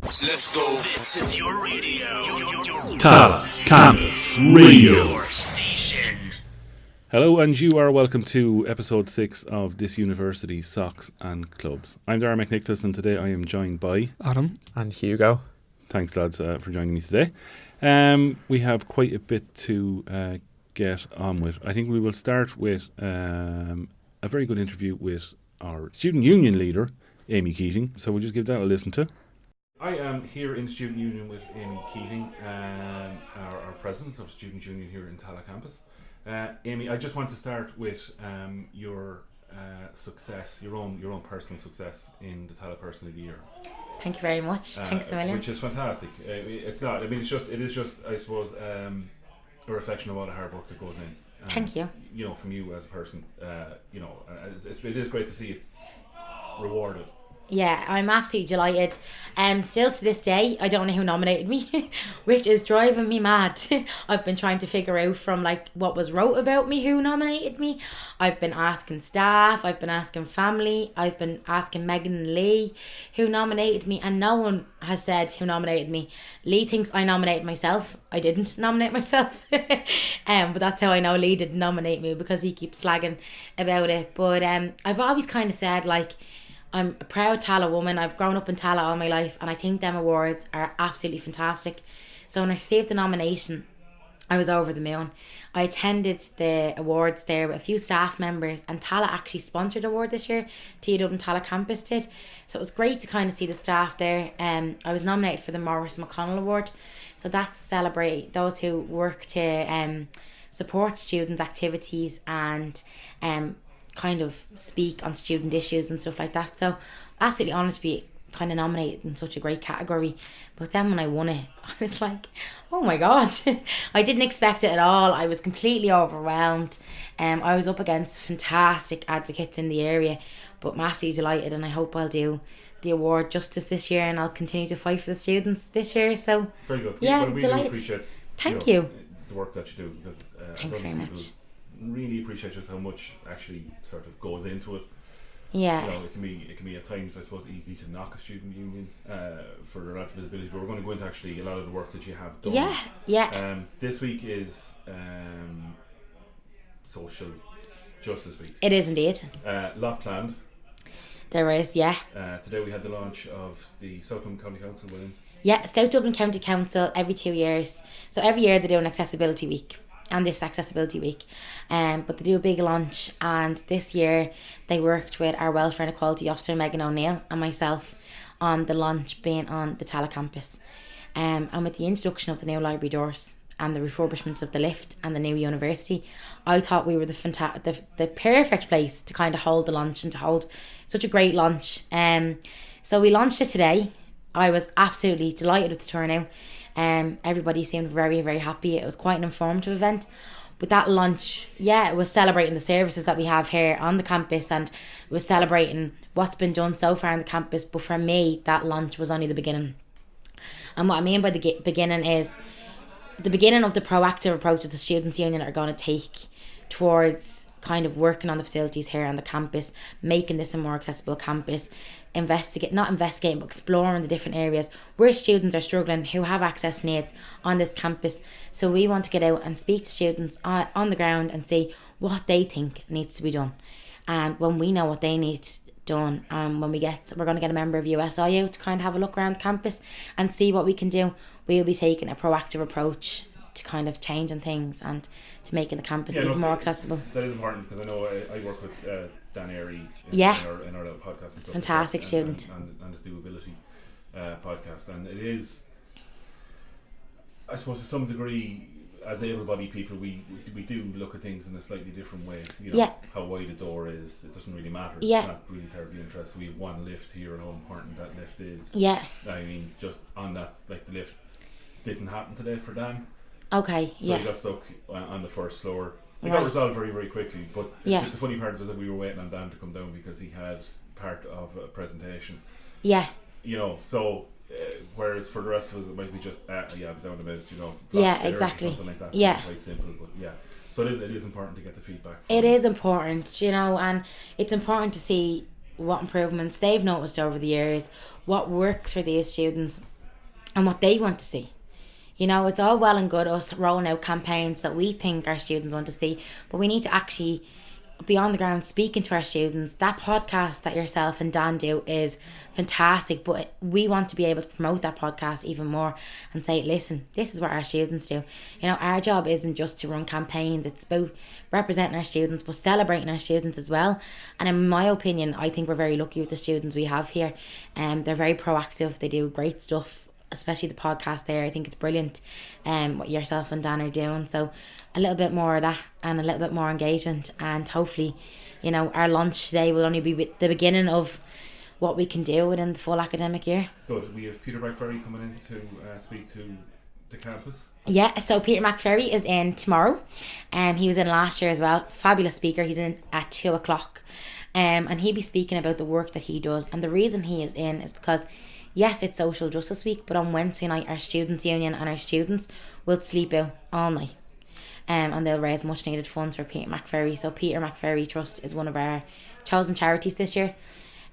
Let's go. This is your radio. Tallaght Campus Radio. Your station. Hello, and you are welcome to episode 6 of This University Socs and Clubs. I'm Darragh McNicholas, and today I am joined by Adam and Hugo. Thanks, lads, for joining me today. We have quite a bit to get on with. I think we will start with a very good interview with our student union leader, Amy Keatinge. So we'll just give that a listen to. I am here in Student Union with Amy Keatinge, our president of Student Union here in Tallaght Campus. Amy, I just want to start with your success, your own personal success in the Tallaght Person of the Year. Thank you very much. Thanks a million. Which is fantastic. It's not. I mean, it is just. I suppose a reflection of all the hard work that goes in. Thank you. You know, from you as a person. It is great to see it rewarded. Yeah, I'm absolutely delighted. Still to this day, I don't know who nominated me, which is driving me mad. I've been trying to figure out from what was wrote about me who nominated me. I've been asking staff, I've been asking family, I've been asking Megan and Lee who nominated me, and no one has said who nominated me. Lee thinks I nominated myself. I didn't nominate myself. But that's how I know Lee didn't nominate me, because he keeps slagging about it. But I've always kind of said, I'm a proud Tallaght woman. I've grown up in Tallaght all my life, and I think them awards are absolutely fantastic. So when I received the nomination, I was over the moon. I attended the awards there with a few staff members, and Tallaght actually sponsored the award this year. TW and Tallaght Campus did. So it was great to kind of see the staff there. I was nominated for the Maurice McConnell Award. So that's celebrate those who work to support students' activities and kind of speak on student issues and stuff like that. So absolutely honoured to be kind of nominated in such a great category. But then when I won it, I was like, oh my god. I didn't expect it at all. I was completely overwhelmed. I was up against fantastic advocates in the area, but I'm absolutely delighted, and I hope I'll do the award justice this year, and I'll continue to fight for the students this year. So very good. Yeah, we delighted. Do appreciate Thank you. The work that you do, because Thanks very much. Really appreciate just how much actually sort of goes into it. Yeah. You know, it can be at times, I suppose, easy to knock a student union for their lack of visibility, but we're going to go into actually a lot of the work that you have done. Yeah. This week is Social Justice Week. It is indeed. Lot planned. There is, yeah. Today we had the launch of the South Dublin County Council winning. Yeah, South Dublin County Council every 2 years. So every year they do an accessibility week, and this accessibility week, but they do a big launch, and this year they worked with our welfare and equality officer Megan O'Neill and myself on the launch being on the Tallaght campus, and with the introduction of the new library doors and the refurbishment of the lift and the new university, I thought we were the perfect place to kind of hold the launch and to hold such a great launch. So we launched it today. I was absolutely delighted with the turnout. Everybody seemed very, very happy. It was quite an informative event. But that lunch, it was celebrating the services that we have here on the campus, and it was celebrating what's been done so far on the campus. But for me, that lunch was only the beginning. And what I mean by the beginning is the beginning of the proactive approach that the Students' Union are going to take towards kind of working on the facilities here on the campus, making this a more accessible campus, not investigating but exploring the different areas where students are struggling, who have access needs on this campus. So we want to get out and speak to students on the ground and see what they think needs to be done. And when we know what they need done, we're going to get a member of USI out to kind of have a look around the campus and see what we can do. We'll be taking a proactive approach to kind of changing things and to making the campus even more accessible. That is important, because I know I work with Dan Airy in our little podcast and stuff. Fantastic like student. And the Doability podcast. And it is, I suppose to some degree, as able-bodied people, we do look at things in a slightly different way. You know, how wide a door is, it doesn't really matter. It's not really terribly interesting. We have one lift here, how important that lift is. Yeah. I mean, just on that, the lift didn't happen today for Dan. Okay, so he got stuck on the first floor. It got resolved very, very quickly, but the funny part was that we were waiting on Dan to come down because he had part of a presentation. Yeah. You know, so whereas for the rest of us it might be just down a bit, you know, exactly, or something like that. Quite simple, but so it is important to get the feedback. It is important, you know, and it's important to see what improvements they've noticed over the years, what works for these students, and what they want to see. You know, it's all well and good us rolling out campaigns that we think our students want to see, but we need to actually be on the ground speaking to our students. That podcast that yourself and Dan do is fantastic, but we want to be able to promote that podcast even more and say, listen, this is what our students do. You know, our job isn't just to run campaigns, it's about representing our students but celebrating our students as well. And in my opinion, I think we're very lucky with the students we have here. They're very proactive, they do great stuff, especially the podcast there. I think it's brilliant what yourself and Dan are doing. So a little bit more of that and a little bit more engagement, and hopefully, you know, our launch today will only be the beginning of what we can do within the full academic year. Good. We have Peter Mccreary coming in to speak to the campus. Yeah, so Peter Mccreary is in tomorrow. He was in last year as well. Fabulous speaker. He's in at 2:00. And he'll be speaking about the work that he does. And the reason he is in is because, yes, it's Social Justice Week, but on Wednesday night, our Students' Union and our students will sleep out all night. And they'll raise much needed funds for Peter Mccreary. So Peter Mccreary Trust is one of our chosen charities this year.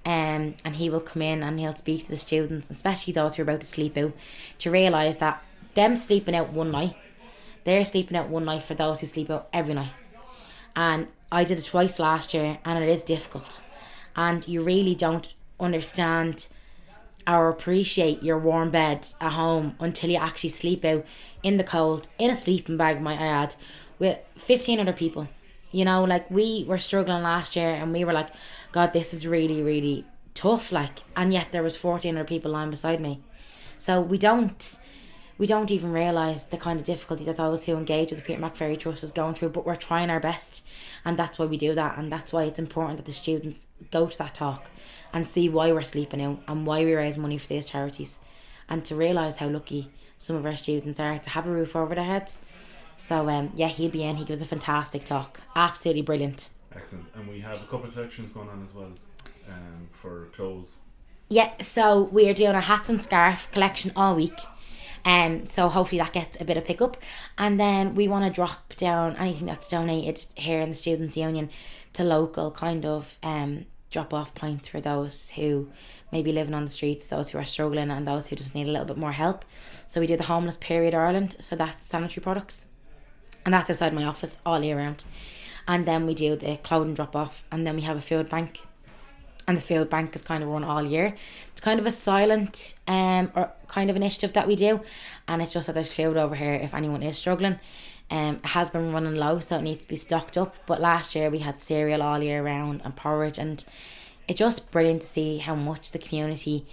And he will come in and he'll speak to the students, especially those who are about to sleep out, to realise that them sleeping out one night, they're sleeping out one night for those who sleep out every night. And I did it twice last year, and it is difficult. And you really don't understand or appreciate your warm bed at home until you actually sleep out in the cold, in a sleeping bag, might I add, with 15 other people. You know, like, we were struggling last year and we were like, God, this is really, really tough, like, and yet there was 14 other people lying beside me. So we don't even realise the kind of difficulty that those who engage with the Peter Mccreary Trust is going through, but we're trying our best, and that's why we do that, and that's why it's important that the students go to that talk and see why we're sleeping out and why we raise money for these charities, and to realise how lucky some of our students are to have a roof over their heads. So yeah, he'll be in. He gives a fantastic talk, absolutely brilliant. Excellent. And we have a couple of collections going on as well for clothes. Yeah, so we are doing a hats and scarf collection all week. So hopefully that gets a bit of pickup, and then we want to drop down anything that's donated here in the Students' Union to local kind of drop off points for those who may be living on the streets, those who are struggling, and those who just need a little bit more help. So we do the Homeless Period Ireland, so that's sanitary products, and that's outside my office all year round. And then we do the clothing drop off, and then we have a food bank. And the food bank is kind of run all year. It's kind of a silent or kind of initiative that we do, and it's just that there's food over here if anyone is struggling. It has been running low, so it needs to be stocked up, but last year we had cereal all year round and porridge, and it's just brilliant to see how much the community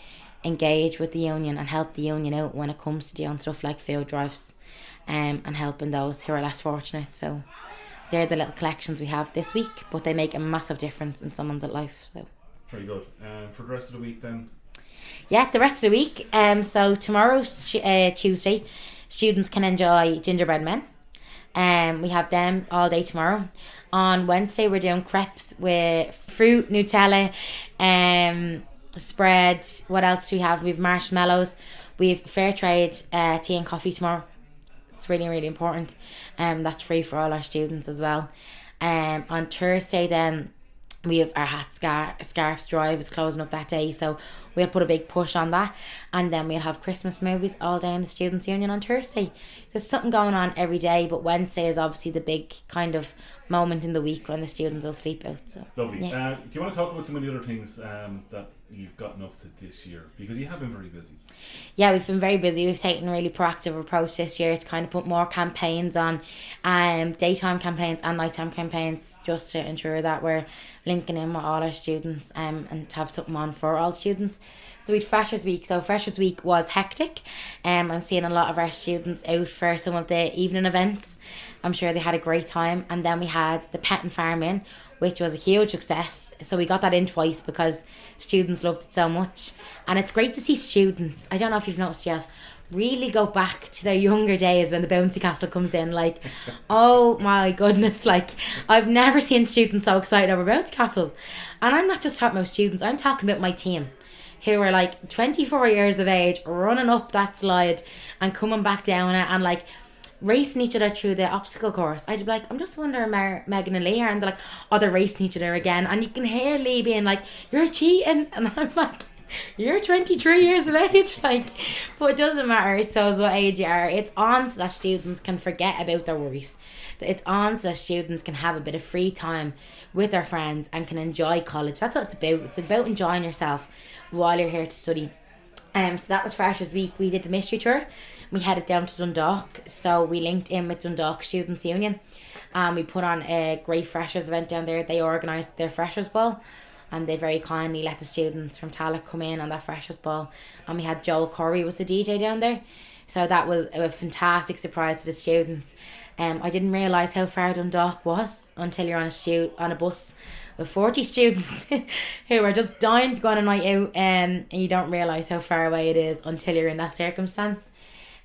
engage with the union and help the union out when it comes to doing stuff like food drives and helping those who are less fortunate. So they're the little collections we have this week, but they make a massive difference in someone's life. So very good. For the rest of the week then? Yeah, the rest of the week. So tomorrow, Tuesday, students can enjoy gingerbread men. We have them all day tomorrow. On Wednesday, we're doing crepes with fruit, Nutella, spread. What else do we have? We have marshmallows. We have fair trade tea and coffee tomorrow. It's really, really important. That's free for all our students as well. On Thursday then, we have our hat scarves drive is closing up that day, so we'll put a big push on that, and then we'll have Christmas movies all day in the Students' Union on Thursday. There's something going on every day, but Wednesday is obviously the big kind of moment in the week when the students will sleep out. So lovely. Yeah. Do you want to talk about some of the other things that you've gotten up to this year, because you have been very busy? Yeah, we've been very busy. We've taken a really proactive approach this year to kind of put more campaigns on, daytime campaigns and nighttime campaigns, just to ensure that we're linking in with all our students and to have something on for all students. So we had Freshers Week. So Freshers Week was hectic. I'm seeing a lot of our students out for some of the evening events. I'm sure they had a great time. And then we had the Pet and Farm In, which was a huge success. So we got that in twice because students loved it so much. And it's great to see students, I don't know if you've noticed yet, really go back to their younger days when the bouncy castle comes in. Like, oh my goodness, like, I've never seen students so excited over bouncy castle. And I'm not just talking about students, I'm talking about my team, who are like 24 years of age, running up that slide and coming back down it, and like racing each other through the obstacle course. I'd be like, I'm just wondering where Megan and Lee are, and they're like, oh, they're racing each other again, and you can hear Lee being like, you're cheating, and I'm like, you're 23 years of age, like, but it doesn't matter. So what age you are, it's on so that students can forget about their worries. It's on so that students can have a bit of free time with their friends and can enjoy college. That's what it's about. It's about enjoying yourself while you're here to study. So that was Freshers Week. We did the mystery tour. We headed down to Dundalk, so we linked in with Dundalk Students' Union. We put on a great Freshers event down there. They organised their Freshers Ball, and they very kindly let the students from Tallaght come in on that Freshers Ball. And we had Joel Corey was the DJ down there, so that was a fantastic surprise to the students. I didn't realise how far Dundalk was until you're on a bus with 40 students who are just dying to go on a night out, and you don't realise how far away it is until you're in that circumstance.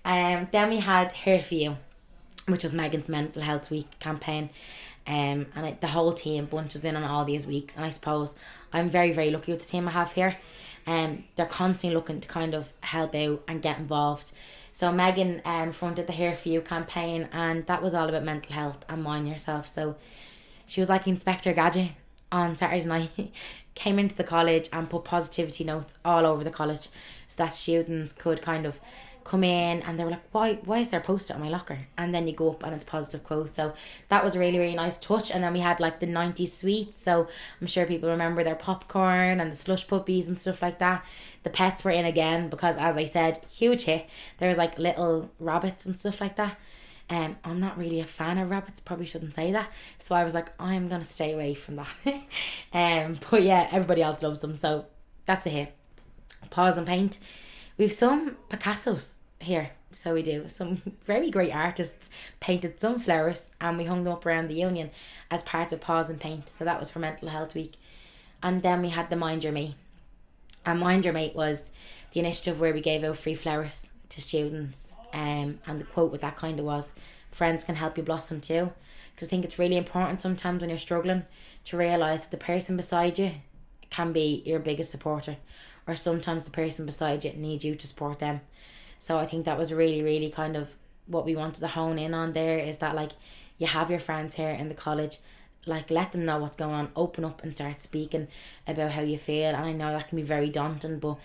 Then we had Here For You, which was Megan's Mental Health Week campaign. The whole team bunches in on all these weeks, and I suppose I'm very, very lucky with the team I have here. They're constantly looking to kind of help out and get involved. So Megan fronted the Here For You campaign, and that was all about mental health and mind yourself. So she was like Inspector Gadget on Saturday night, came into the college and put positivity notes all over the college so that students could kind of come in, and they were like, why is there a post-it on my locker? And then you go up and it's positive quote. So that was a really, really nice touch. And then we had like the 90s sweets, so I'm sure people remember their popcorn and the slush puppies and stuff like that. The pets were in again because, as I said, huge hit. There was like little rabbits and stuff like that. I'm not really a fan of rabbits, probably shouldn't say that, so I was like, I'm gonna stay away from that. But yeah, everybody else loves them, so that's a hit. Pause and paint. We've some Picassos here, so we do. Some very great artists painted some flowers, and we hung them up around the union as part of Pause and Paint. So that was for Mental Health Week. And then we had the Mind Your Mate. And Mind Your Mate was the initiative where we gave out free flowers to students. And the quote with that kind of was, friends can help you blossom too. Because I think it's really important sometimes when you're struggling to realise that the person beside you can be your biggest supporter, or sometimes the person beside you needs you to support them. So I think that was really, really kind of what we wanted to hone in on there, is that like, you have your friends here in the college, like let them know what's going on, open up and start speaking about how you feel. And I know that can be very daunting, but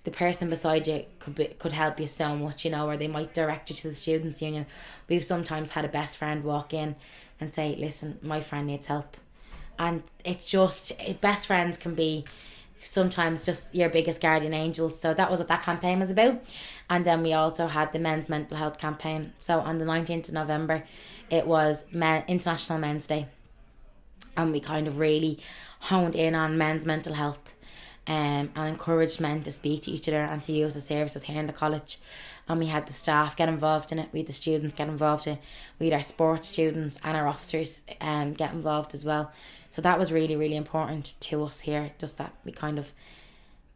the person beside you could help you so much, you know, or they might direct you to the Students' Union. We've sometimes had a best friend walk in and say, listen, my friend needs help. And it's just, best friends can be sometimes just your biggest guardian angels. So that was what that campaign was about. And then we also had the Men's Mental Health campaign. So on the 19th of November, it was International Men's Day. And we kind of really honed in on men's mental health. And encouraged men to speak to each other and to use the services here in the college. And we had the staff get involved in it, we had the students get involved in it, we had our sports students and our officers get involved as well. So that was really, really important to us here, just that we kind of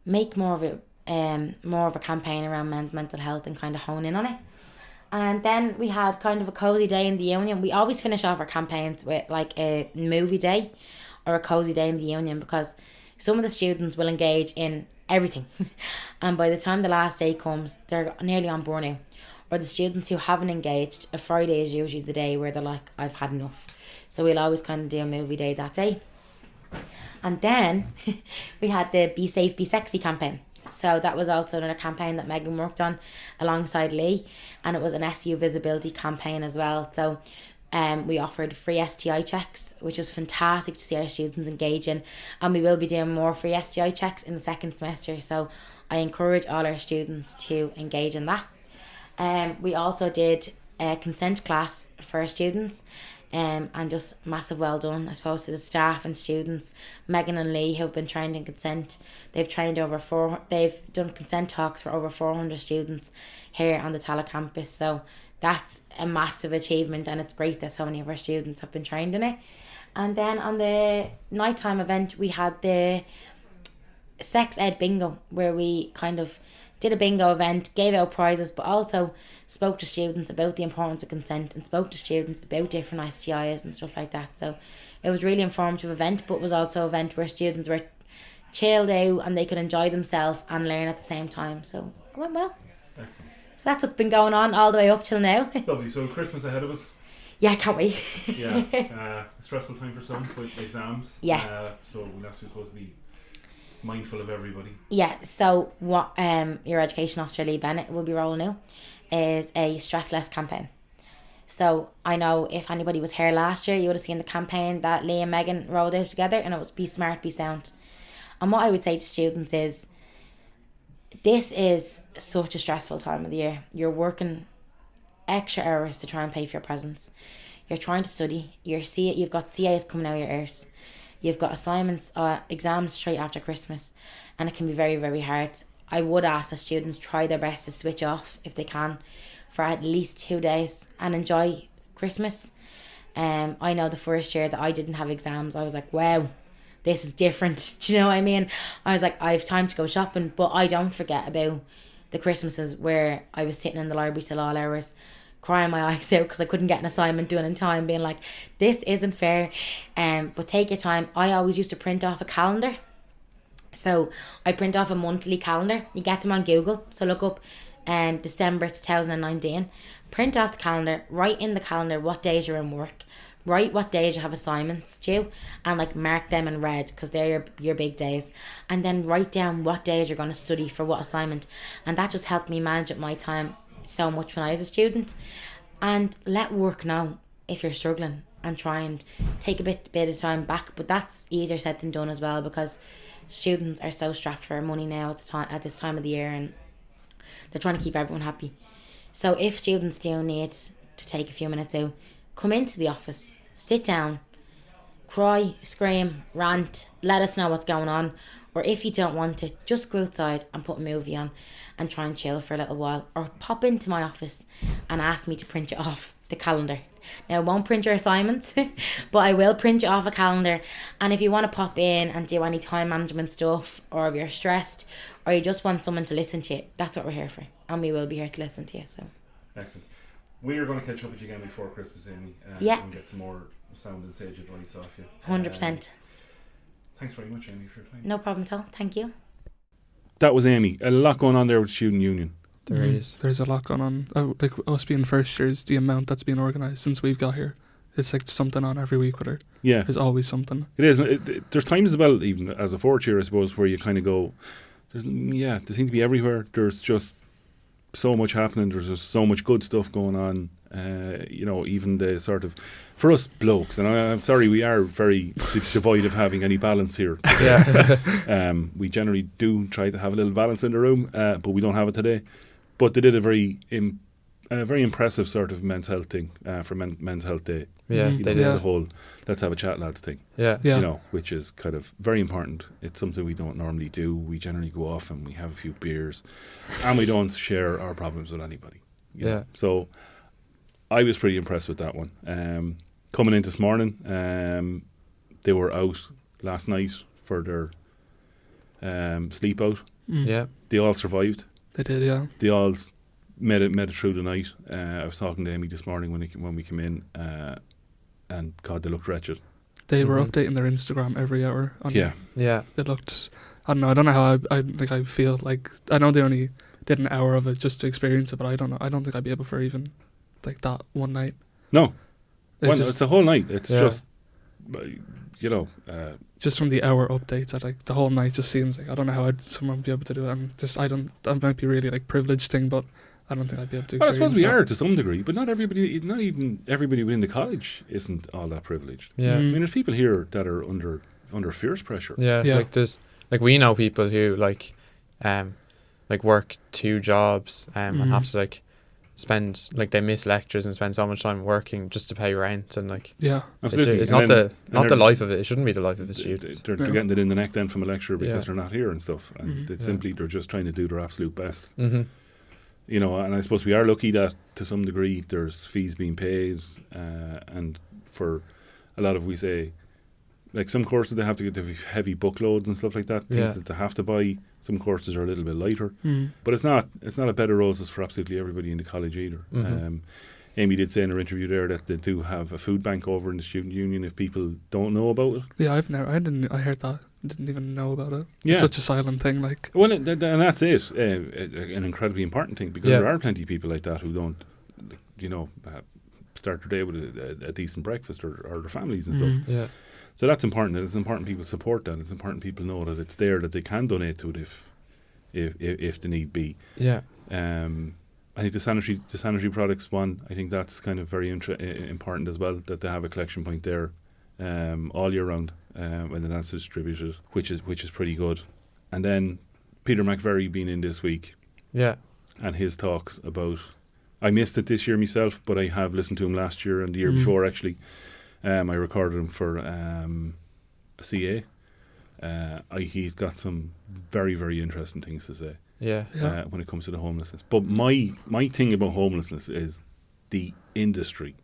make more of a campaign around men's mental health and kind of hone in on it. And then we had kind of a cozy day in the union. We always finish off our campaigns with like a movie day or a cozy day in the union, because some of the students will engage in everything. And by the time the last day comes, they're nearly on burnout. Or the students who haven't engaged, a Friday is usually the day where they're like, I've had enough. So we'll always kind of do a movie day that day. And then we had the Be Safe, Be Sexy campaign. So that was also another campaign that Megan worked on alongside Lee. And it was an SU visibility campaign as well. So we offered free STI checks, which was fantastic to see our students engage in, and we will be doing more free STI checks in the second semester, so I encourage all our students to engage in that. We also did a consent class for our students, and just massive well done, I suppose, to the staff and students. Megan and Lee have been trained in consent. They've done consent talks for over 400 students here on the Tallaght campus, so that's a massive achievement, and it's great that so many of our students have been trained in it. And then on the nighttime event, we had the sex ed bingo, where we kind of did a bingo event, gave out prizes, but also spoke to students about the importance of consent and spoke to students about different STIs and stuff like that. So it was a really informative event, but it was also an event where students were chilled out and they could enjoy themselves and learn at the same time. So it went well. Excellent. So that's what's been going on all the way up till now. Lovely. So Christmas ahead of us. Yeah, I can't wait. Stressful time for some with exams. Yeah. So we'll have to supposed to be mindful of everybody. Yeah, so what your education officer Lee Bennett will be rolling out is a stress less campaign. So I know if anybody was here last year, you would have seen the campaign that Lee and Megan rolled out together, and it was Be Smart, Be Sound. And what I would say to students is, this is such a stressful time of the year. You're working extra hours to try and pay for your presents. You're trying to study. You've got CAs coming out of your ears. You've got assignments, exams straight after Christmas, and it can be very, very hard. I would ask that students try their best to switch off if they can for at least 2 days and enjoy Christmas. I know the first year that I didn't have exams, I was like, wow, this is different. Do you know what I mean? I was like, I have time to go shopping, but I don't forget about the Christmases where I was sitting in the library till all hours, crying my eyes out because I couldn't get an assignment done in time, being like, this isn't fair. But take your time. I always used to print off a calendar. So I print off a monthly calendar. You get them on Google. So look up December 2019. Print off the calendar. Write in the calendar what days you're in work. Write what days you have assignments due, and like mark them in red because they're your big days. And then write down what days you're going to study for what assignment. And that just helped me manage my time so much when I was a student. And let work know if you're struggling, and try and take a bit of time back. But that's easier said than done as well, because students are so strapped for money now at this time of the year, and they're trying to keep everyone happy. So if students do need to take a few minutes out, come into the office, sit down, cry, scream, rant, let us know what's going on. Or if you don't want it, just go outside and put a movie on and try and chill for a little while. Or pop into my office and ask me to print you off the calendar. Now, I won't print your assignments, but I will print you off a calendar. And if you want to pop in and do any time management stuff, or if you're stressed, or you just want someone to listen to you, that's what we're here for. And we will be here to listen to you. So excellent. We are going to catch up with you again before Christmas, Amy, and get some more sound and sage advice off you. 100%. Thanks very much, Amy, for your time. No problem at all. Thank you. That was Amy. A lot going on there with Student Union. There is. There's a lot going on. Like us being first years, the amount that's been organised since we've got here, it's like something on every week with her. Yeah. There's always something. It is. There's times as well, even as a fourth year, I suppose, where you kind of go, they seem to be everywhere. There's just so much happening. There's just so much good stuff going on. Even the sort of, for us blokes, and I'm sorry, we are very devoid of having any balance here. Yeah. We generally do try to have a little balance in the room, but we don't have it today. But they did a very impressive sort of men's health thing for Men's Health Day. Yeah, they did. The whole let's have a chat, lads thing. Yeah. Which is kind of very important. It's something we don't normally do. We generally go off and we have a few beers, and we don't share our problems with anybody. You know? So I was pretty impressed with that one. Coming in this morning, they were out last night for their sleep out. Yeah. They all survived. They did, yeah. They all made it through the night. I was talking to Amy this morning when we came in, and God, they looked wretched. They were updating their Instagram every hour. Yeah. They looked. I don't know how I feel like. I know they only did an hour of it just to experience it, but I don't know. I don't think I'd be able for even like that one night. No, it's a whole night. It's just, just from the hour updates, like the whole night just seems like I don't know how someone would be able to do it. And just that might be really like privileged thing, but I don't think I'd be able to. Well, I suppose we are to some degree, but not everybody. Not even everybody within the college isn't all that privileged. Yeah, I mean, there's people here that are under fierce pressure. Yeah, like we know people who like work 2 jobs and have to like spend they miss lectures and spend so much time working just to pay rent and absolutely. It's not the life of it. It shouldn't be the life of a student. They're getting it in the neck then from a lecturer because they're not here and stuff, and it's simply they're just trying to do their absolute best. And I suppose we are lucky that to some degree there's fees being paid, and for a lot of, we say, like some courses they have to get heavy book loads and stuff like that, things that they have to buy. Some courses are a little bit lighter, but it's not a bed of roses for absolutely everybody in the college either. Amy did say in her interview there that they do have a food bank over in the Student Union if people don't know about it. Yeah, I heard that didn't even know about it. Yeah. It's such a silent thing. Like, Well, and that's it. An incredibly important thing, because Yeah. there are plenty of people like that who don't, start their day with a decent breakfast or their families and stuff. Yeah. So that's important. And it's important people support that. It's important people know that it's there, that they can donate to it if the need be. Yeah. I think the sanitary products one, I think that's kind of very important as well, that they have a collection point there all year round, and then that's distributed, which is pretty good. And then Peter Mccreary being in this week, Yeah. and his talks about, I missed it this year myself, but I have listened to him last year and the year before actually. I recorded him for a CA. He's got some very, very interesting things to say. Yeah. Yeah. When it comes to the homelessness. But my thing about homelessness is the industry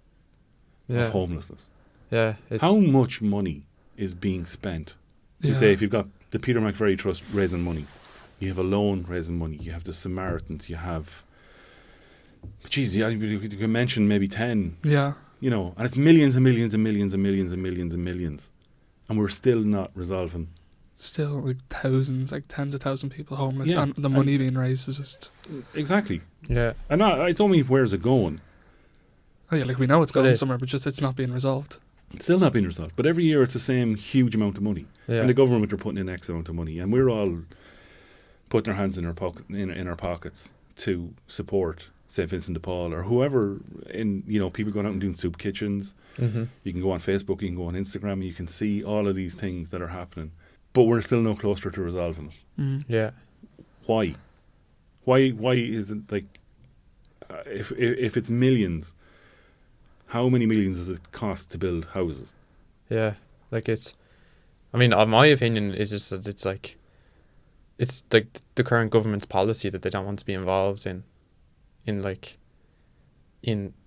Yeah. of homelessness. Yeah. It's, How much money is being spent? You say if you've got the Peter Mccreary Trust raising money, you have a loan raising money, you have the Samaritans, you have, geez, you can mention maybe 10, Yeah. and it's millions and millions and millions and millions and millions and millions, and we're still not resolving. Still, like thousands, like tens of thousands of people homeless, Yeah, and the money being raised is just. Exactly. yeah. And I don't mean where's it going. Oh yeah, like we know it's But going it- somewhere, but just it's not being resolved. It's still not being resolved. But every year it's the same huge amount of money. Yeah. And the government are putting in X amount of money. And we're all putting our hands in our pockets to support St. Vincent de Paul or whoever, people going out and doing soup kitchens. Mm-hmm. You can go on Facebook, you can go on Instagram, and you can see all of these things that are happening. But we're still no closer to resolving it. Mm. Yeah. Why? Why is it like, if it's millions, how many millions does it cost to build houses? Yeah. Like it's, I mean, my opinion is just that it's like the current government's policy that they don't want to be involved in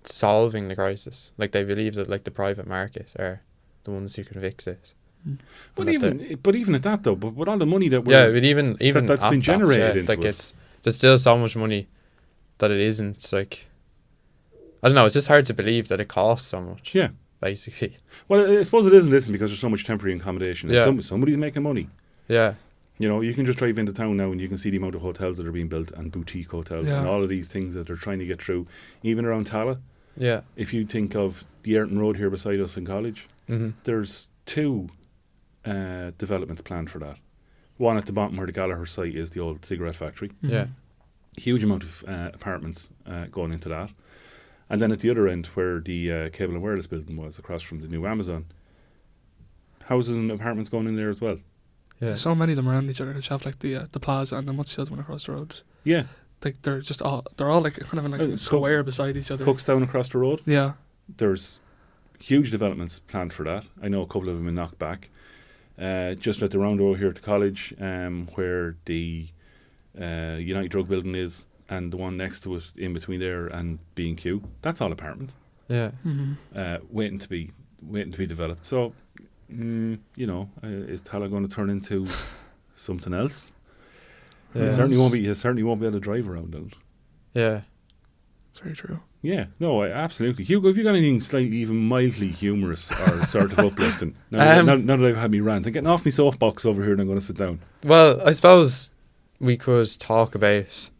solving the crisis. Like they believe that like the private market are the ones who can fix it. But And that even at that though, but with all the money that yeah, but even that's at been that, generated yeah, into like it. there's still so much money that it isn't like, I don't know, it's just hard to believe that it costs so much. Yeah. Basically. Well, I suppose it isn't because there's so much temporary accommodation. And Yeah. somebody's making money. Yeah. You can just drive into town now and you can see the amount of hotels that are being built and boutique hotels and Yeah. all of these things that they're trying to get through, even around Tallaght. Yeah. If you think of the Ayrton Road here beside us in college, Mm-hmm. there's two developments planned for that. One at the bottom where the Gallagher site is the old cigarette factory. Yeah. Huge amount of apartments going into that. And then at the other end where the cable and wireless building was across from the new Amazon, houses and apartments going in there as well. Yeah. There's so many of them around each other. They have like the plaza and then what's the other one across the road? Yeah, Like they're all like kind of in like a square beside each other. Cookstown across the road. Yeah. There's huge developments planned for that. I know a couple of them in knocked back. Just at the roundabout here at the college, where the United Drug building is, and the one next to it in between there and B&Q. That's all apartments, Yeah. Mm-hmm. waiting to be developed. So, is Tallaght going to turn into something else? Yeah. It certainly won't be. You certainly won't be able to drive around it. Yeah. It's very true. Yeah, no, absolutely. Hugo, have you got anything slightly, even mildly humorous or sort of uplifting? Now that I've had me rant, I'm getting off my soapbox over here and I'm going to sit down. Well, I suppose we could talk about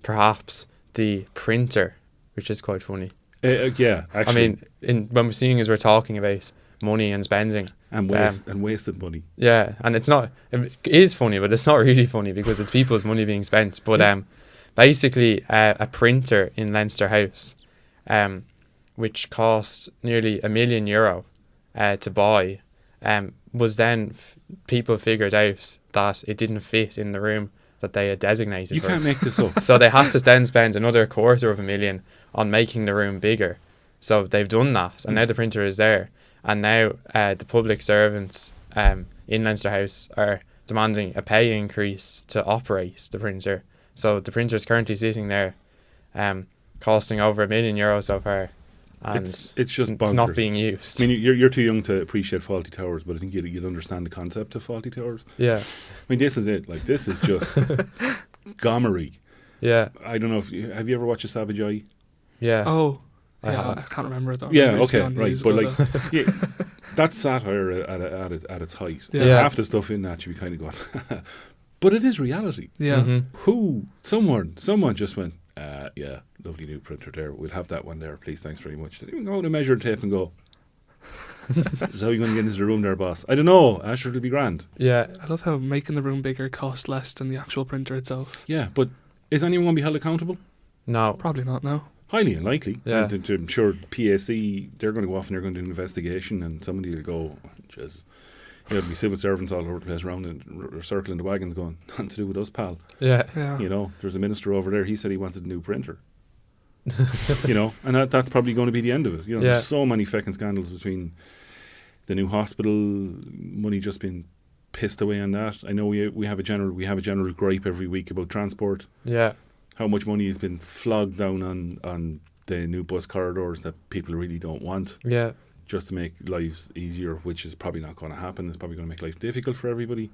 perhaps the printer, which is quite funny. Yeah, actually. I mean, when we're seeing as we're talking about money and spending. And wasted money. Yeah, and it is funny, but it's not really funny because it's people's money being spent. But basically, a printer in Leinster House, which cost nearly €1 million to buy, was then people figured out that it didn't fit in the room that they had designated. You for can't it. make this up. So they had to then spend another $250,000 on making the room bigger. So they've done that, and now the printer is there. And now the public servants in Leinster House are demanding a pay increase to operate the printer. So the printer is currently sitting there, costing over €1 million so far, and it's just bonkers. it's not being used. I mean, you're too young to appreciate faulty towers, but I think you'd understand the concept of faulty towers. Yeah, I mean, this is it. Like, this is just gommery. yeah, I don't know if have you ever watched A Savage Eye? yeah. Oh. I Yeah, have. I can't remember it though. Yeah, It used to be okay, on right. news But all like, the- yeah, that's satire at its height. Yeah. Half the stuff in that you'd be kind of going, but it is reality. Yeah. Someone just went, yeah, lovely new printer there. We'll have that one there, please. Thanks very much. They didn't even go to measure tape and go, this is how you're going to get into the room there, boss. I don't know. Asher, it'll be grand. Yeah. I love how making the room bigger costs less than the actual printer itself. Yeah, but is anyone going to be held accountable? No. Probably not, no. Highly unlikely. Yeah. And I'm sure PAC, they're going to go off and they're going to do an investigation, and somebody will go, Jesus. There'll be civil servants all over the place around and circling the wagons going, nothing to do with us, pal. Yeah. Yeah. You know, there's a minister over there, he said he wanted a new printer. You know, and that's probably going to be the end of it. You know, there's so many feckin' scandals between the new hospital, money just being pissed away on that. I know we have a general gripe every week about transport. Yeah. How much money has been flogged down on the new bus corridors that people really don't want. Yeah. Just to make lives easier, which is probably not going to happen. It's probably going to make life difficult for everybody.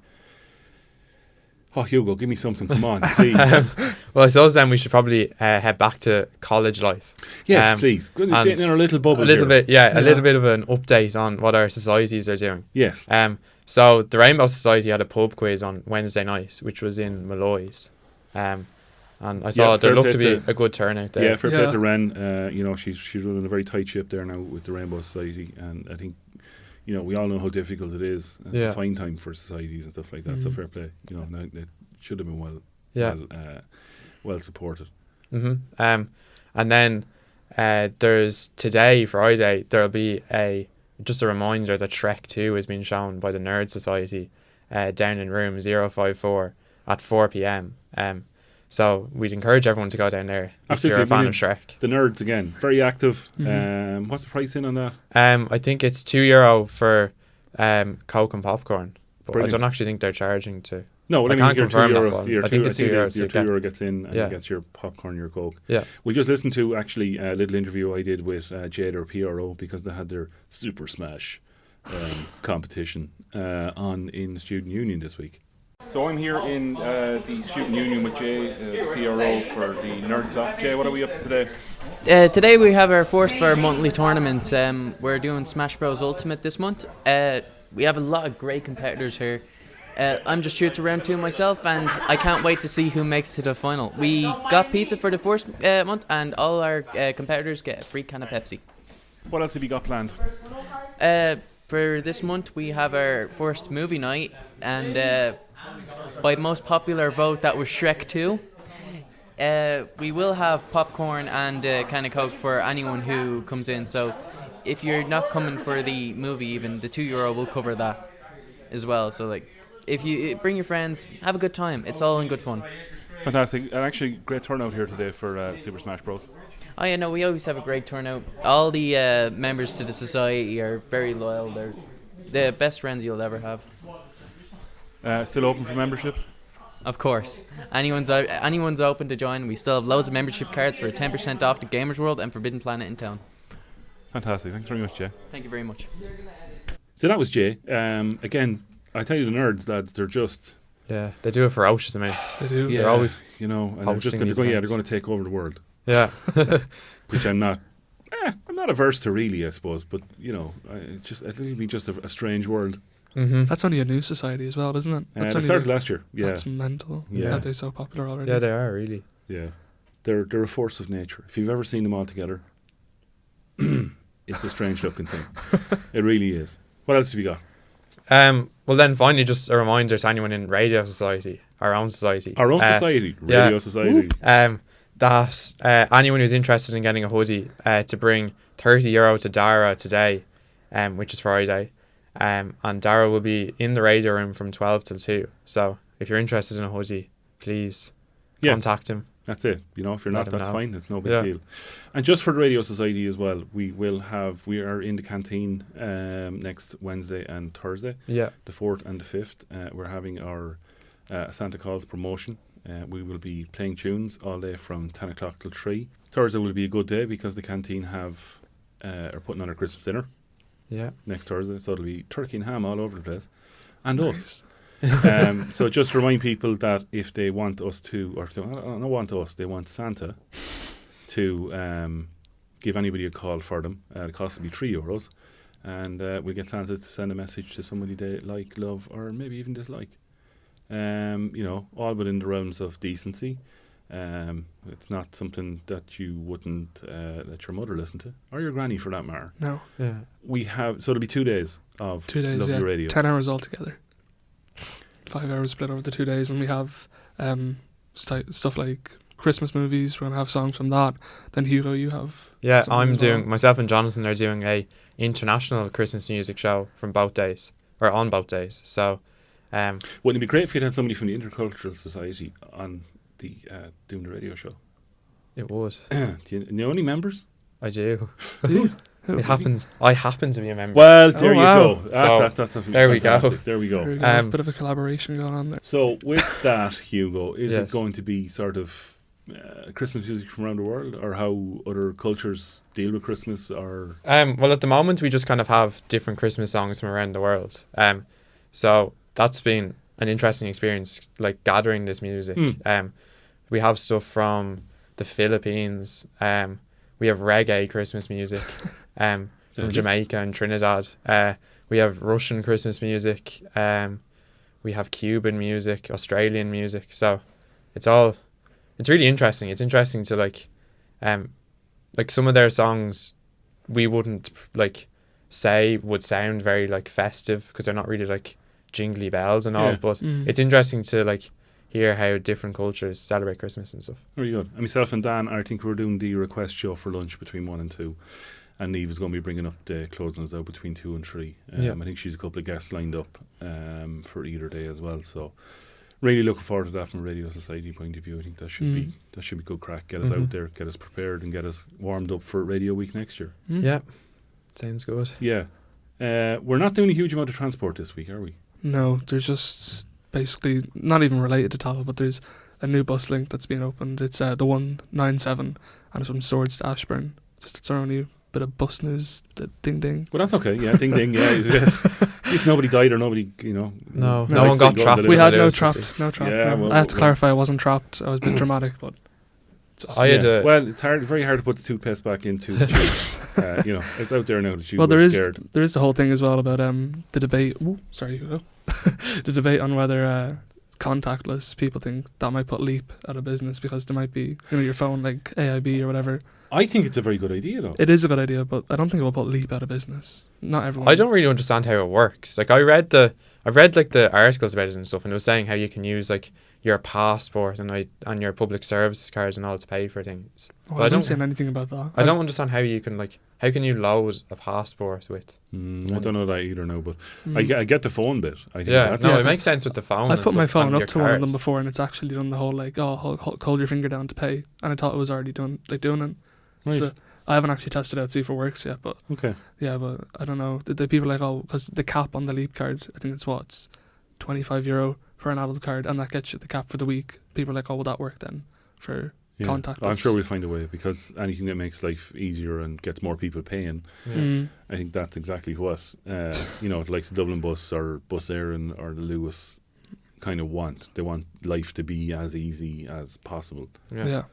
Oh, Hugo, give me something. Come on, please. Well, I suppose then we should probably head back to college life. Yes, please. Get in our little bubble. A little here. bit, a little bit of an update on what our societies are doing. Yes. So the Rainbow Society had a pub quiz on Wednesday night, which was in Malloy's. And I saw there looked to be a good turnout there. Yeah, fair play to Ren. You know, she's running a very tight ship there now with the Rainbow Society, and I think, you know, we all know how difficult it is to find time for societies and stuff like that. So fair play. You know, it should have been well supported. And then there's today, Friday, there'll be just a reminder that Shrek 2 is being shown by the Nerd Society down in room 054 at 4 p.m. So we'd encourage everyone to go down there if you're a fan of Shrek. The Nerds, again, very active. What's the price in on that? I think it's €2 for Coke and popcorn. But Brilliant. I don't actually think they're charging to... No, well, I can't confirm that €2. one. I think it's €2. Your €2 gets in and you get your popcorn, your Coke. Yeah. We just listened to actually a little interview I did with Jade, or PRO, because they had their Super Smash competition on in the Student Union this week. So I'm here in the Student Union with Jay, PRO for the Nerds Up. Jay, what are we up to today? Today we have our first of our monthly tournaments. We're doing Smash Bros Ultimate this month. We have a lot of great competitors here. I'm just through to round 2 myself, and I can't wait to see who makes it to the final. We got pizza for the first month, and all our competitors get a free can of Pepsi. What else have you got planned? For this month we have our first movie night, and by most popular vote that was Shrek 2. We will have popcorn and a can of Coke for anyone who comes in, so if you're not coming for the movie, even the €2 will cover that as well. So like, if you bring your friends, have a good time. It's all in good fun. Fantastic. And actually, great turnout here today for Super Smash Bros. Oh yeah, no, we always have a great turnout. All the members to the society are very loyal. They're the best friends you'll ever have. Still open for membership? Of course. Anyone's open to join. We still have loads of membership cards for 10% off the Gamers World and Forbidden Planet in town. Fantastic. Thanks very much, Jay. Thank you very much. So that was Jay. Again, I tell you, the Nerds, lads, they're just... Yeah, they do a ferocious amount. They do. Yeah, They're always, you know, and hosting these they're events. going to take over the world. Yeah. Which I'm not averse to, really, I suppose. But, you know, I think it'll be just a strange world. That's only a new society as well, isn't it? They started last year. Yeah. That's mental. Yeah. Yeah, they're so popular already. Yeah, they are, really. Yeah. They're a force of nature. If you've ever seen them all together, it's a strange looking thing. It really is. What else have you got? Well, then finally, just a reminder to anyone in Radio Society, our own society. Our own society, Radio Society. That anyone who's interested in getting a hoodie, to bring €30 to Dara today, which is Friday. And Dara will be in the radio room from 12 till 2. So if you're interested in a hoodie, please contact him. That's it. You know, if you're not, that's fine. It's no big deal. And just for the Radio Society as well, we are in the canteen next Wednesday and Thursday. Yeah. The 4th and the 5th. We're having our Santa Claus promotion. We will be playing tunes all day from 10 o'clock till 3. Thursday will be a good day because the canteen are putting on a Christmas dinner. Yeah. Next Thursday. So it'll be turkey and ham all over the place. And us. So just remind people that if they want us to, or if they don't want us, they want Santa to give anybody a call for them. The cost will be €3. and we'll get Santa to send a message to somebody they like, love, or maybe even dislike. All within the realms of decency. It's not something that you wouldn't let your mother listen to, or your granny for that matter. No. Yeah. We have, so it'll be 2 days of 2 days, lovely radio. 10 hours altogether. 5 hours split over the 2 days, and we have stuff like Christmas movies. We're going to have songs from that. Then Hugo, you have... Yeah, something as well. myself and Jonathan are doing a international Christmas music show from both days, or on both days. So, wouldn't it be great if you had somebody from the Intercultural Society on the doing the radio show? it would. Do you know any members? I do. Do you? Who? It happens. I happen to be a member. Well, there you wow. go. So, That's there we go. fantastic. There we There go. we go. A bit of a collaboration going on there. So with that, Hugo, is it Yes. going to be sort of Christmas music from around the world, or how other cultures deal with Christmas, or... Well, at the moment, we just kind of have different Christmas songs from around the world. So that's been an interesting experience, like gathering this music. We have stuff from the Philippines. We have reggae Christmas music from Jamaica and Trinidad. We have Russian Christmas music. We have Cuban music, Australian music. So it's really interesting. It's interesting to like some of their songs we wouldn't like say would sound very like festive because they're not really like jingly bells and all. Yeah. But it's interesting to like hear how different cultures celebrate Christmas and stuff. Very good. And myself and Dan, I think we're doing the request show for lunch between 1 and 2. And Neve is going to be bringing up the closings out between 2 and 3. Yeah. I think she's a couple of guests lined up for either day as well. So really looking forward to that from a Radio Society point of view. I think that should be good crack. Get us out there, get us prepared, and get us warmed up for Radio Week next year. Yeah, sounds good. Yeah. We're not doing a huge amount of transport this week, are we? No, there's just basically not even related to Tallaght, but there's a new bus link that's been opened. It's the 197, and it's from Swords to Ashburn. Just it's our only bit of bus news. Ding ding. Well, that's okay. Yeah, ding ding. Yeah, at least nobody died or nobody, No No, one got it's trapped. like We It had was no Lewis this trapped. week. No trapped. Yeah, no. well, I had to well. clarify I wasn't trapped. I was a bit dramatic, but just, I had Yeah. a- Well, it's very hard to put the toothpaste back into the tube. It's out there now that you well, were there is scared. the whole thing as well about the debate. Ooh, sorry, Hugo. The debate on whether contactless people think that might put Leap out of business because there might be your phone like AIB or whatever. I think it's a very good idea, though. It is a good idea, but I don't think it will put Leap out of business. Not everyone. I don't really understand how it works. Like I've read like the articles about it and stuff, and it was saying how you can use like your passport and your public services cards and all to pay for things. Oh, But I I haven't don't- seen anything about that. I don't understand how you can how can you load a passport with? I don't know that either now, but Mm. I get the phone bit. I think Yeah, that's no, Yeah, it makes sense with the phone. I've and put my stuff, phone and up your to one of them card. before, and it's actually done the whole like hold your finger down to pay, and I thought it was already doing it. Right. So I haven't actually tested it out to see if it works yet, but Okay. yeah, but I don't know. The people are like, because the cap on the Leap card, I think it's €25 for an adult card, and that gets you the cap for the week. People are like, will that work then for Yeah. contactless? I'm sure we'll find a way, because anything that makes life easier and gets more people paying, I think that's exactly what like the Dublin bus or Bus Éireann or the Lewis kind of want. They want life to be as easy as possible. Yeah.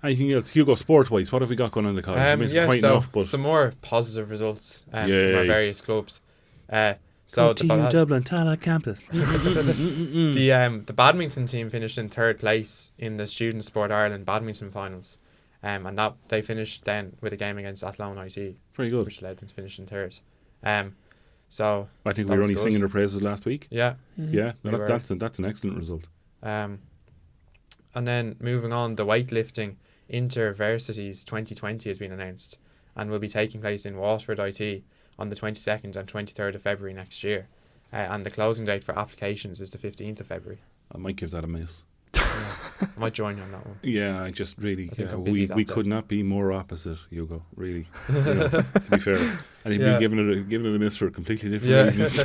Anything else? Hugo, sport-wise, what have we got going on in the college? I mean, it's quite enough, but some more positive results from our Yay. various clubs. So Dublin Tallaght campus. the badminton team finished in third place in the Student Sport Ireland badminton finals, and that they finished then with a game against Athlone IT, Very good. which led them to finish in third. So I think that we were was only good. singing their praises last week. yeah. Yeah, We no, were. that's an excellent result. And then moving on, the weightlifting InterVarsities 2020 has been announced and will be taking place in Waterford IT on the 22nd and 23rd of February next year. And the closing date for applications is the 15th of February. I might give that a miss. I might join you on that one. Yeah, I just really, I think I'm busy we that day. could not be more opposite, Hugo, really. To be fair. And he'd Yeah. been giving it a miss for completely different reasons.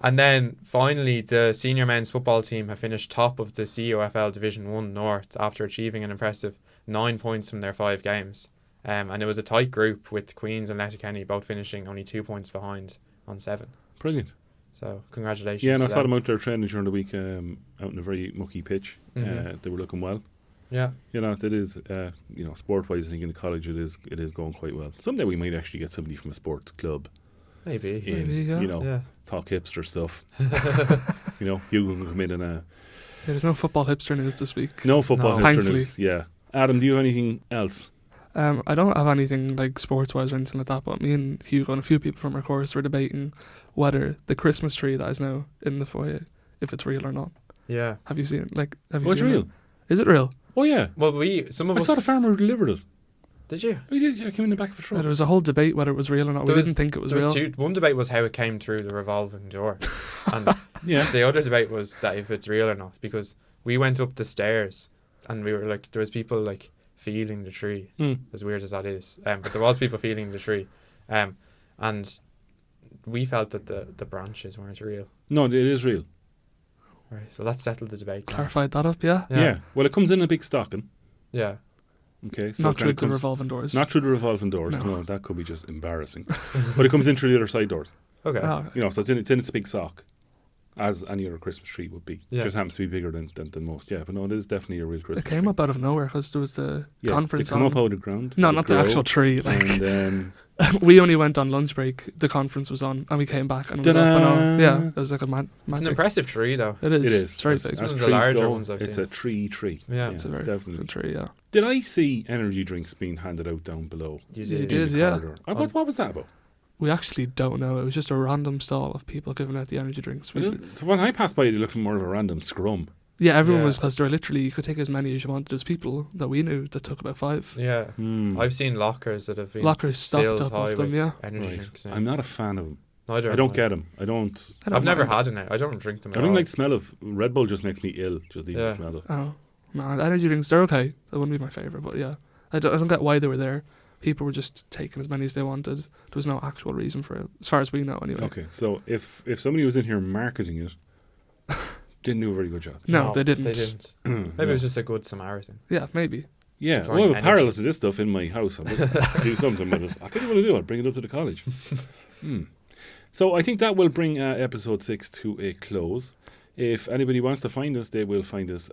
And then finally, the senior men's football team have finished top of the COFL Division 1 North after achieving an impressive 9 points from their 5 games. And it was a tight group with Queens and Letterkenny both finishing only 2 points behind on 7. Brilliant. So congratulations. Yeah, and I to saw them. them out there training during the week, out in a very mucky pitch. Mhm. They were looking well. Yeah. You know, that is, sport-wise, I think in the college it is going quite well. Someday we might actually get somebody from a sports club Maybe. in, Maybe, yeah. Yeah. talk hipster stuff. Hugo can come in and Yeah, there's no football hipster news this week. no football No. hipster Thankfully. news. Yeah. Adam, do you have anything else? I don't have anything like sports-wise or anything like that, but me and Hugo and a few people from our course were debating whether the Christmas tree that is now in the foyer, if it's real or not. Yeah. Have you seen it? Like, have you Oh, it's seen real. it? Is it real? Oh, yeah. Well, some of I us saw the farmer who delivered it. Did you? Oh, he did. I came in the back of a truck. There was a whole debate whether it was real or not. There We was- didn't think it was There real. was two. One debate was how it came through the revolving door, and Yeah. the other debate was that if it's real or not, because we went up the stairs and we were like, there was people like feeling the tree, as weird as that is, but there was people feeling the tree, and we felt that the branches weren't real. No, it is real. Right, so let's settle the debate. now. Clarified that up, yeah. Yeah. Well, it comes in a big stocking. Yeah. Okay. So Not it kinda through the comes- revolving doors. Not through the revolving doors. No. No, that could be just embarrassing. But it comes in through the other side doors. Okay. Oh, So it's in its big sock, as any other Christmas tree would be. Yeah. It just happens to be bigger than most. Yeah, but no, it is definitely a real Christmas it came tree. up out of nowhere because there was the Yeah, conference they come on. up out of the ground. No, they not the grow, actual tree. Like, And we only went on lunch break. The conference was on, and we came back, and it was up. And all. Yeah, it was like a It's an magic. impressive tree, though. It is. it is. It's very As- big. as One of the trees larger go, ones I've it's seen. a tree. Yeah. It's a very definitely. good tree. Yeah. Did I see energy drinks being handed out down below? You You did. did. in the yeah. corridor? What was that about? We actually don't know. It was just a random stall of people giving out the energy drinks. So when I passed by, it looked more of a random scrum. Yeah, everyone Yeah. was, because there were literally, you could take as many as you wanted. There's people that we knew that took about 5. Yeah. Hmm. I've seen lockers that have been Lockers stocked filled up high of them, with yeah. energy Right. drinks. Yeah. I'm not a fan of them. Neither. I don't get them. I don't. I don't I've never mind. had it now. I don't drink them. I at don't all. like the smell of Red Bull. Just makes me ill. Just even Yeah. the smell of. Oh, no, energy drinks, they're okay. That wouldn't be my favourite, but yeah. I don't get why they were there. People were just taking as many as they wanted. There was no actual reason for it, as far as we know anyway. Okay, so if somebody was in here marketing it, didn't do a very good job. No, they didn't. They didn't. Maybe it was just a good Samaritan. Yeah, maybe. Yeah, Supplying well, I have a energy. parallel to this stuff in my house. I'll just do something with it. I think I'm going to do. I'll bring it up to the college. So I think that will bring episode 6 to a close. If anybody wants to find us, they will find us.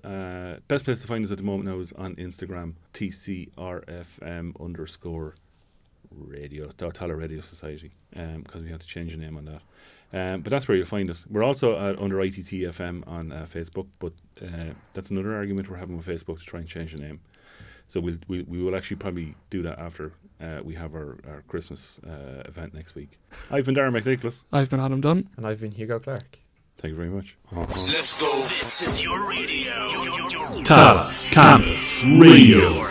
Best place to find us at the moment now is on Instagram, TCRFM_radio, Tallaght Radio Society, because we had to change the name on that. But that's where you'll find us. We're also under ITTFM on Facebook, but that's another argument we're having with Facebook to try and change the name. So we will actually probably do that after we have our Christmas event next week. I've been Darren McNicholas. I've been Adam Dunn. And I've been Hugo Clark. Thank you very much. Let's go. This is your radio. Tallaght Campus Radio.